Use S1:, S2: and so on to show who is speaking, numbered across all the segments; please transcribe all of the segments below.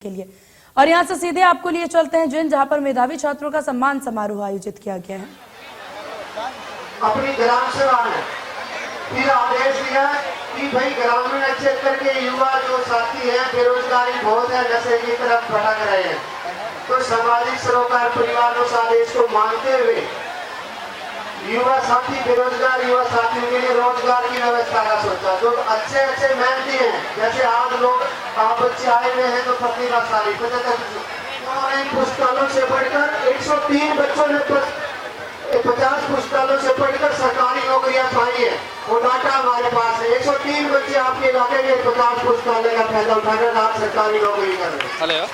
S1: के लिए। और यहाँ से सीधे आपको लिए चलते हैं जिन जहाँ पर मेधावी छात्रों का सम्मान समारोह आयोजित किया गया है।
S2: अपनी ग्राम सभा ने फिर आदेश दिया कि भाई ग्रामीण क्षेत्र के युवा जो साथी हैं बेरोजगारी बहुत है, नशे की तरफ भटक रहे हैं, तो सामाजिक सरोकार परिवार उस आदेश को मानते हुए युवा साथी बेरोजगार युवा साथियों के लिए रोजगार की व्यवस्था का सोचा। जो अच्छे मेहनती हैं, जैसे आज लोग आप बच्चे आए हुए हैं तो प्रतिभाशाली 75 पुस्तकालयों से पढ़कर 103 बच्चों ने 50 पुस्तकालयों से पढ़कर सरकारी नौकरियां पाई है। वो डाटा हमारे पास है। 103 बच्चे आपके इलाके के 50 पुस्तकालय का फायदा उठाकर आप सरकारी नौकरी कर रहे हैं।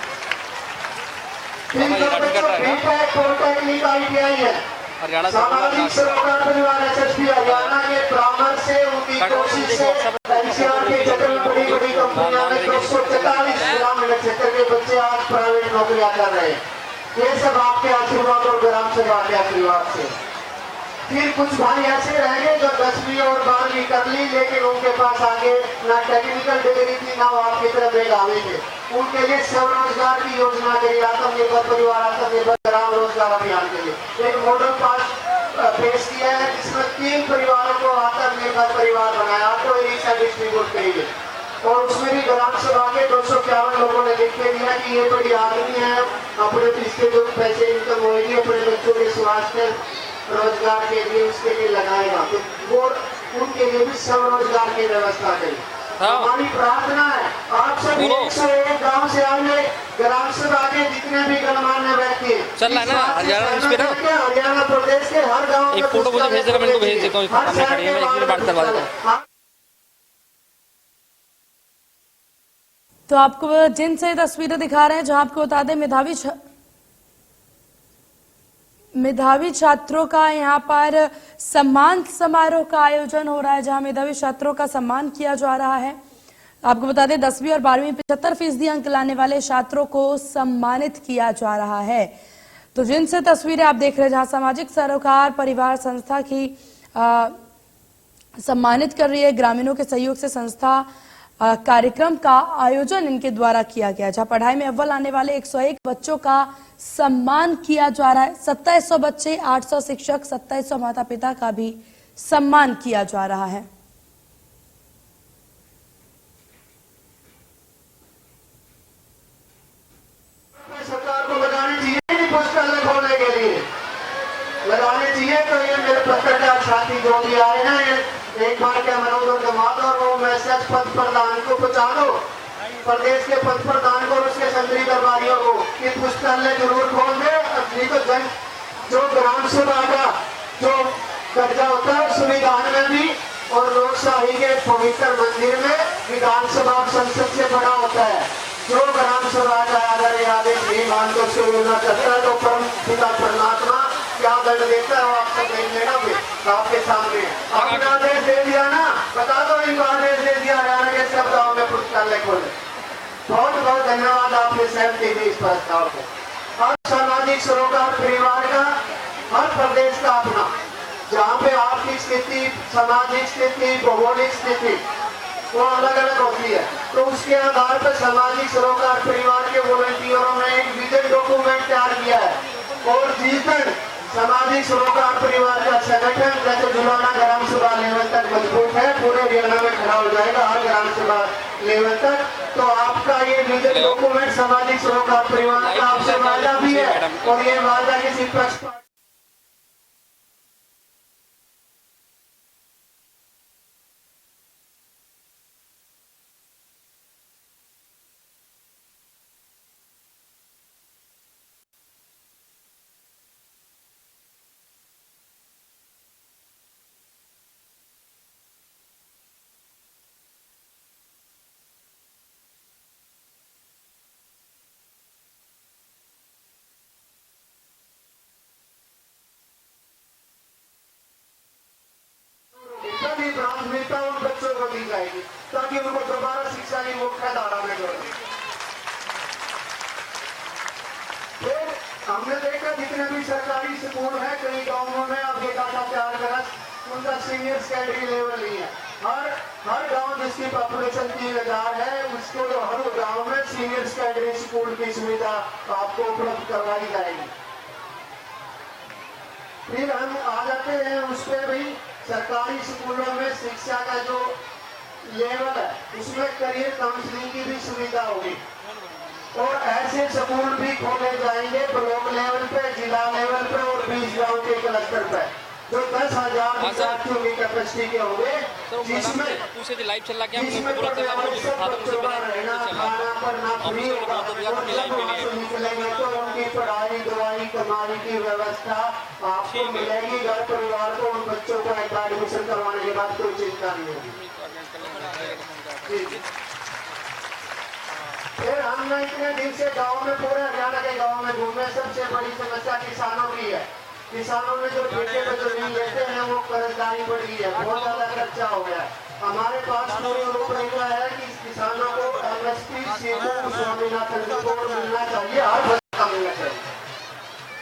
S2: सामाजिक सरोकार परिवार एसएसपी हरियाणा के ब्राह्मण से उनकी कोशिश से एनसीआर के क्षेत्र में बड़ी कंपनियों में 244 ग्रामीण क्षेत्र के बच्चे आज प्राइवेट नौकरियां कर रहे हैं। ये सब आपके आशीर्वाद और ग्राम सभा के आशीर्वाद से। फिर कुछ भाई ऐसे रह गए जो 10वीं और 12वीं कर ली, लेकिन उनके पास आगे ना टेक्निकल डिग्री थी ना वो आपकी तरफ मेधावी थे। उनके लिए स्वरोजगार की योजना के लिए आत्मनिर्भर परिवार आत्मनिर्भर ग्राम रोजगार अभियान के लिए एक मॉडल पास पेश किया है, जिसमें 3 परिवारों को आत्मनिर्भर परिवार बनाया तो डिस्ट्रीब्यूट करेंगे। और उसमें भी ग्राम सभा के 251 लोगों ने लिख के दिया कि ये बड़ी आदमी है, अपने इसके जो पैसे इनकम होगी अपने बच्चों के स्वास्थ्य रोजगार के लिए उसके लिए लगाएगा, तो वो उनके लिए भी स्वरोजगार की व्यवस्था करें। हमारी प्रार्थना है आप सभी 101 गाँव से आए ग्राम सभा के जितने भी गणमान्य व्यक्ति हरियाणा प्रदेश के हर गाँव
S3: एक फोटो मुझे भेज देगा, मैं इनको भेज देता हूँ, बात करवा देता हूँ।
S1: तो आपको जिन से तस्वीरें दिखा रहे हैं जहां आपको बता दें मेधावी छात्रों का यहाँ पर सम्मान समारोह का आयोजन हो रहा है, जहां मेधावी छात्रों का सम्मान किया जा रहा है। आपको बता दें 10वीं और 12वीं 75% अंक लाने वाले छात्रों को सम्मानित किया जा रहा है। तो जिनसे तस्वीरें आप देख रहे हैं जहां सामाजिक सरोकार परिवार संस्था की सम्मानित कर रही है, ग्रामीणों के सहयोग से संस्था कार्यक्रम का आयोजन इनके द्वारा किया गया, जहां पढ़ाई में अव्वल आने वाले 101 बच्चों का सम्मान किया जा रहा है। 2700 बच्चे, 800 शिक्षक, 2700 माता पिता का भी सम्मान किया जा रहा है।
S2: सरकार को लगानी चाहिए पुस्तकालय खोलने के लिए, लगाने चाहिए। तो ये मेरे पत्रकार साथी जो भी आए हैं, एक बार क्या मनोरंजन कमा दो और वो मैसेज पद प्रधान को पहुंचा दो, प्रदेश के पद प्रधान को और उसके संतरी दरबारियों को कि पुस्तकालय जरूर खोल दे। नहीं तो जो ग्राम सभा का जो कर्जा होता है संविधान में भी और लोकशाही के पवित्र मंदिर में विधानसभा संसद से बड़ा होता है। जो ग्राम सभा का अगर आदेश नहीं मानकर उसको मिलना चाहता है तो परम पिता परमात्मा क्या दंड देता है वो आप सब देख लेना। आपके सामने आपने आदेश दे दिया ना, बता दो इनको आदेश दे दिया हरियाणा के सब गाँव में पुस्तकालय खोले। बहुत बहुत धन्यवाद आपने सहमति दी इस प्रस्ताव को। हर सामाजिक सरोकार परिवार का हर प्रदेश का अपना, जहाँ पे आर्थिक स्थिति सामाजिक स्थिति भौगोलिक स्थिति वो अलग अलग होती है, तो उसके आधार पर सामाजिक सरोकार परिवार के वॉलंटियरों ने एक विजन डॉक्यूमेंट तैयार किया है। और जिस दिन सामाजिक सरोकार परिवार का संगठन जैसे जुलाना ग्राम सभा लेवल तक मजबूत है, पूरे हरियाणा में खड़ा हो जाएगा हर ग्राम सभा लेवल तक, तो आपका ये विजन डॉक्यूमेंट सामाजिक सरोकार परिवार का आपसे वादा भी है और ये वादा किसी पक्ष प्राथमिकता उन बच्चों को दी जाएगी ताकि उनको दोबारा शिक्षा की मुख्य धारा में जोड़े। फिर हमने देखा जितने भी सरकारी स्कूल है कई गाँवों में अब ये डाटा तैयार करा उनका सीनियर सेकेंडरी लेवल नहीं है। हर गांव जिसकी पॉपुलेशन 3000 है उसको हर गांव में सीनियर सेकेंडरी स्कूल की सुविधा आपको उपलब्ध करवाई जाएगी। फिर हम आ जाते हैं उस पे भी सरकारी स्कूलों में शिक्षा का जो लेवल है उसमें करियर काउंसलिंग की भी सुविधा होगी और ऐसे स्कूल भी खोले जाएंगे ब्लॉक लेवल पे, जिला लेवल पे और 20 गांव के क्लस्टर पे जो 10,000 विद्यार्थियों की कैपेसिटी के होंगे, जिसमें
S3: लाइव चल रहा है
S2: रहना खाना पढ़ना फ्री होगा और जब वहाँ से निकलेंगे तो उनकी पढ़ाई दवाई कमाई की व्यवस्था आपको मिलेगी। घर परिवार को उन बच्चों को एडमिशन करवाने के बाद कोई चिंता नहीं होगी। फिर हम इतने दिन से गाँव में पूरे हरियाणा के गाँव में घूमे, सबसे बड़ी समस्या किसानों की है। किसानों ने जो ठेके पे जमीन लेते हैं वो कर्जदारी बढ़ गई है, बहुत ज्यादा खर्चा हो गया है। हमारे पास पूरी रूपरेखा है कि किसानों को एमएसपी स्वामीनाथन रिपोर्ट मिलना चाहिए, हर फसल का मिलना चाहिए।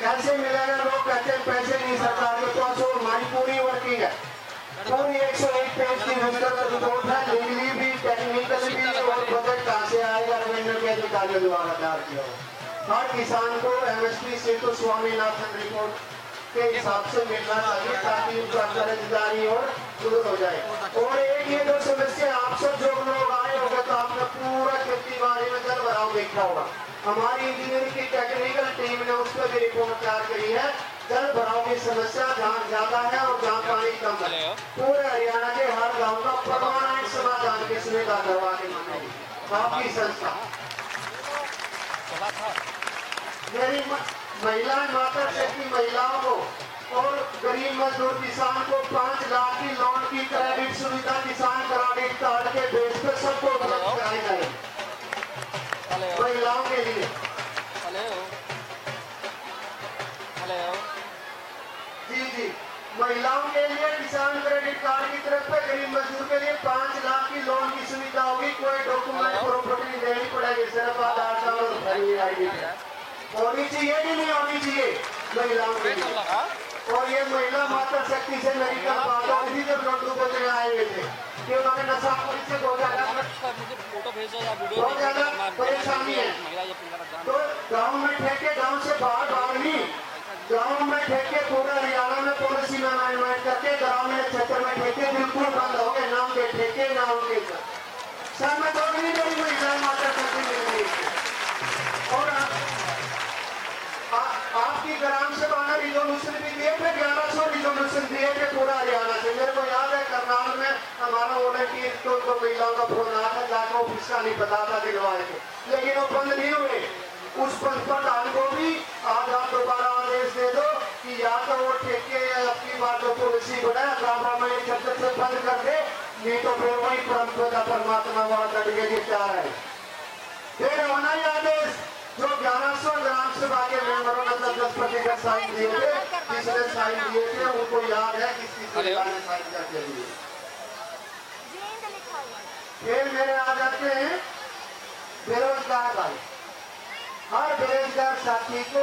S2: कैसे मिलेगा? लोग कहते हैं पैसे नहीं सरकार के पास, और हमारी पूरी वर्किंग है, पूरी 101 पेज की रिपोर्ट है, लीगली भी टेक्निकली भी, और बजट कहाँ से आएगा रेवेन्यू के अधिकारियों द्वारा तैयार किया होगा। हर किसान को एमएसपी सेतु स्वामीनाथन रिपोर्ट के हिसाब से मिलना चाहिए ताकि उनका कर्जदारी और दूर हो जाए। और एक ये जो समस्या आप सब जो लोग आए होंगे तो आपने पूरा खेती बाड़ी में जल भराव देखा होगा। हमारी इंजीनियरिंग की टेक्निकल टीम ने उस पर भी रिपोर्ट तैयार करी है। जल भराव की समस्या जहाँ ज्यादा है और जहाँ पानी कम है, पूरे हरियाणा के हर गाँव का परमानेंट समाधान की सुविधा करवा के मानेगी आपकी संस्था। मेरी महिला माता शक्ति महिलाओं को और गरीब मजदूर किसान को 5 लाख की लोन की क्रेडिट सुविधा किसान क्रेडिट कार्ड के बेस पे सबको उपलब्ध कराई जाएगी महिलाओं के लिए। जी महिलाओं के लिए किसान क्रेडिट कार्ड की तरफ पे गरीब मजदूर के लिए 5 लाख की लोन की सुविधा होगी। कोई डॉक्यूमेंट प्रॉपर्टी नहीं देनी पड़ेगी, सिर्फ आधार कार्ड और ID होनी चाहिए कि नहीं होनी चाहिए महिलाओं के लिए। और ये महिला माता शक्ति से मेरी कल बात हो रही जब लड्डू बजने आए हुए थे कि उन्होंने नशाखोरी से बहुत ज्यादा परेशानी है। तो गाँव में ठेके, गाँव से बाहर नहीं, गाँव में ठेके पूरा हरियाणा में पॉलिसी में अमेंडमेंट करके गाँव में क्षेत्र में ठेके बिल्कुल बंद हो गए। नाम के ठेके नाम के सर में तो नहीं बड़ी महिला माता शक्ति मिल रही। और आपकी ग्राम सभा ने रिजोल्यूशन भी दिए थे, 1100 रिजोल्यूशन दिए थे पूरा हरियाणा से। मेरे को याद है करनाल में हमारा वॉलंटियर तो महिलाओं का फोन आया था, जाकर ऑफिस का नहीं पता था दिलवाए थे, लेकिन वो बंद नहीं हुए। उस प्रधान को भी आज आप दोबारा आदेश दे दो कि या तो वो ठेके या अपनी बात जो पॉलिसी बनाए ग्राम में छत्तर से बंद कर दे, नहीं तो फिर वही परम्परा परमात्मा वहां लड़ के तैयार है। फिर होना ही आदेश जो 1100 ग्राम सभा के मेंबरों ने 10% साइन दिए थे, जिसने साइन दिए थे उनको याद है किसी सरकार ने साइन करके दिए। फिर मेरे आ जाते हैं बेरोजगार वाले। हर बेरोजगार साथी को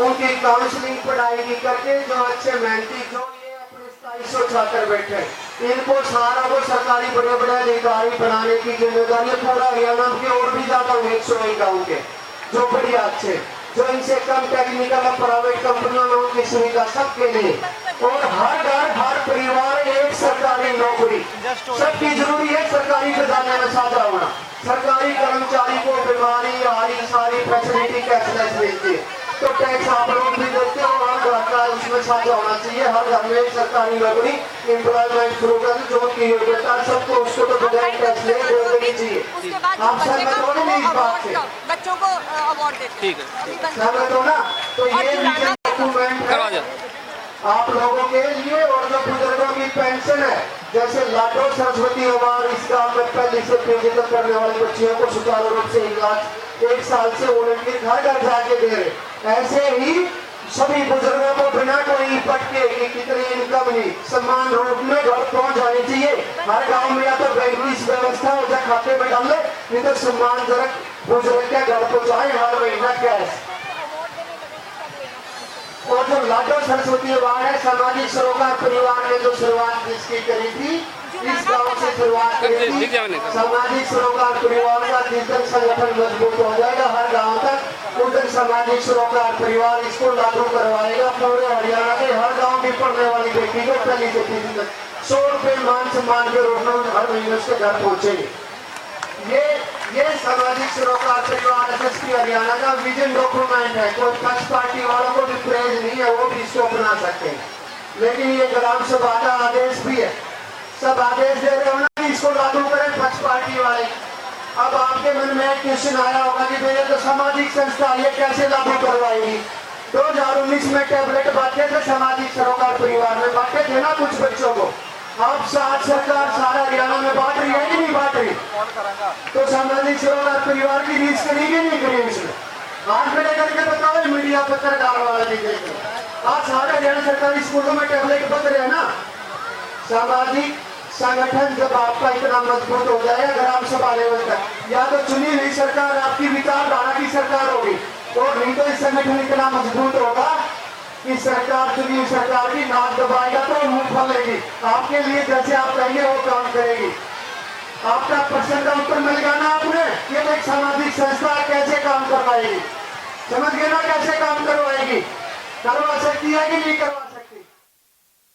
S2: उनकी काउंसलिंग पढ़ाई करके जो अच्छे मेहनती जो ये अपने 2700 छात्र बैठे इनको सारा वो सरकारी बड़े बड़े अधिकारी बनाने की जिम्मेदारी पूरा हरियाणा के और भी ज्यादा 101 गाँव के जो बढ़िया अच्छे जो इनसे कम टेक्निकल और प्राइवेट कंपनियों में उनकी सुविधा सबके लिए। और हर घर हर परिवार एक सरकारी नौकरी सबकी जरूरी है। सरकारी खजाने में साझा होना, सरकारी कर्मचारी को बीमारी आई सारी फैसिलिटी कैशलेस मिलती है, तो टैक्स आप लोग भी देते हो, हर घर का उसमें साझा होना चाहिए। हर घर में एक सरकारी नौकरी एम्प्लॉयमेंट थ्रू कर जो की बेटा सबको उसको तो बगैर टैक्स ले देनी चाहिए। आप सहमत हो ना इस बात से?
S4: बच्चों को अवार्ड देते हैं,
S2: सहमत हो ना? तो ये डॉक्यूमेंट है आप लोगों के लिए। और जो बुजुर्गों की पेंशन है जैसे लाडो सरस्वती अवार्ड इस गाँव में पहले से पीड़ित करने वाली बच्चियों को सुचारू रूप से 1 साल से वॉलंटियर घर घर जाके दे रहे, ऐसे ही सभी बुजुर्गों को बिना कोई पटके की कितनी इनकम नहीं सम्मान रूप में घर पहुंच जानी चाहिए। हर गांव में या तो बैंक की व्यवस्था हो जाए खाते में डाल ले, नहीं तो सम्मानजनक बुजुर्ग के घर पहुंचाए हर महीना कैश। और जो लाडो सरस्वती अवार्ड है सामाजिक सरोकार परिवार ने जो शुरुआत जिसकी करी थी इस गांव से शुरुआत करेगी।
S3: ठीक है मैंने कहा।
S2: सामाजिक सरोकार परिवार का जिस दिन संगठन मजबूत हो जाएगा हर गांव तक उस दिन सामाजिक सरोकार परिवार इसको लागू करवाएगा। पूरे हरियाणा के हर गांव की पढ़ने वाली बेटी को पहली से तीसरी तक 100 रुपए मान सम्मान के रूप में हर महीने उसके घर पहुंचेंगे। ये सामाजिक सरोकार परिवार एसएसपी हरियाणा का विजन डॉक्यूमेंट है। कोई पक्ष पार्टी वालों को भी प्रेज नहीं है, वो भी इसको अपना सकते हैं, लेकिन ये ग्राम सभा का आदेश भी है। सब आदेश दे रहे हो ना कि इसको लागू करें पक्ष पार्टी वाले। अब आपके मन में एक क्वेश्चन आया होगा कि भैया तो सामाजिक संस्था ये कैसे लागू करवाएगी। 2019 में टैबलेट बांटे थे सामाजिक सरोकार परिवार में, बांटे थे ना कुछ बच्चों को। अब साथ सरकार सारा हरियाणा में बांट रही है कि नहीं बांट रही? तो सामाजिक सरोकार परिवार की रीच करेगी नहीं करेगी? इसमें हाथ खड़े करके बताओ मीडिया पत्रकार वाला नहीं। आज सारे हरियाणा सरकारी स्कूलों में टैबलेट बन रहे हैं ना। सामाजिक संगठन जब आपका इतना मजबूत हो जाएगा ग्राम सभा लेवल तक, या तो चुनी हुई सरकार आपकी विचारधारा की सरकार होगी, और नहीं तो इस संगठन इतना मजबूत होगा कि सरकार चुनी हुई सरकार की नाक दबाएगा तो मुंह खोलेगी। आपके लिए जैसे आप कहेंगे वो काम करेगी। आपका प्रश्न का उत्तर मिल गया ना आपने? ये एक सामाजिक संस्था कैसे काम करवाएगी, समझ गए ना? कैसे काम करवाएगी, करवा सकती है कि नहीं करवा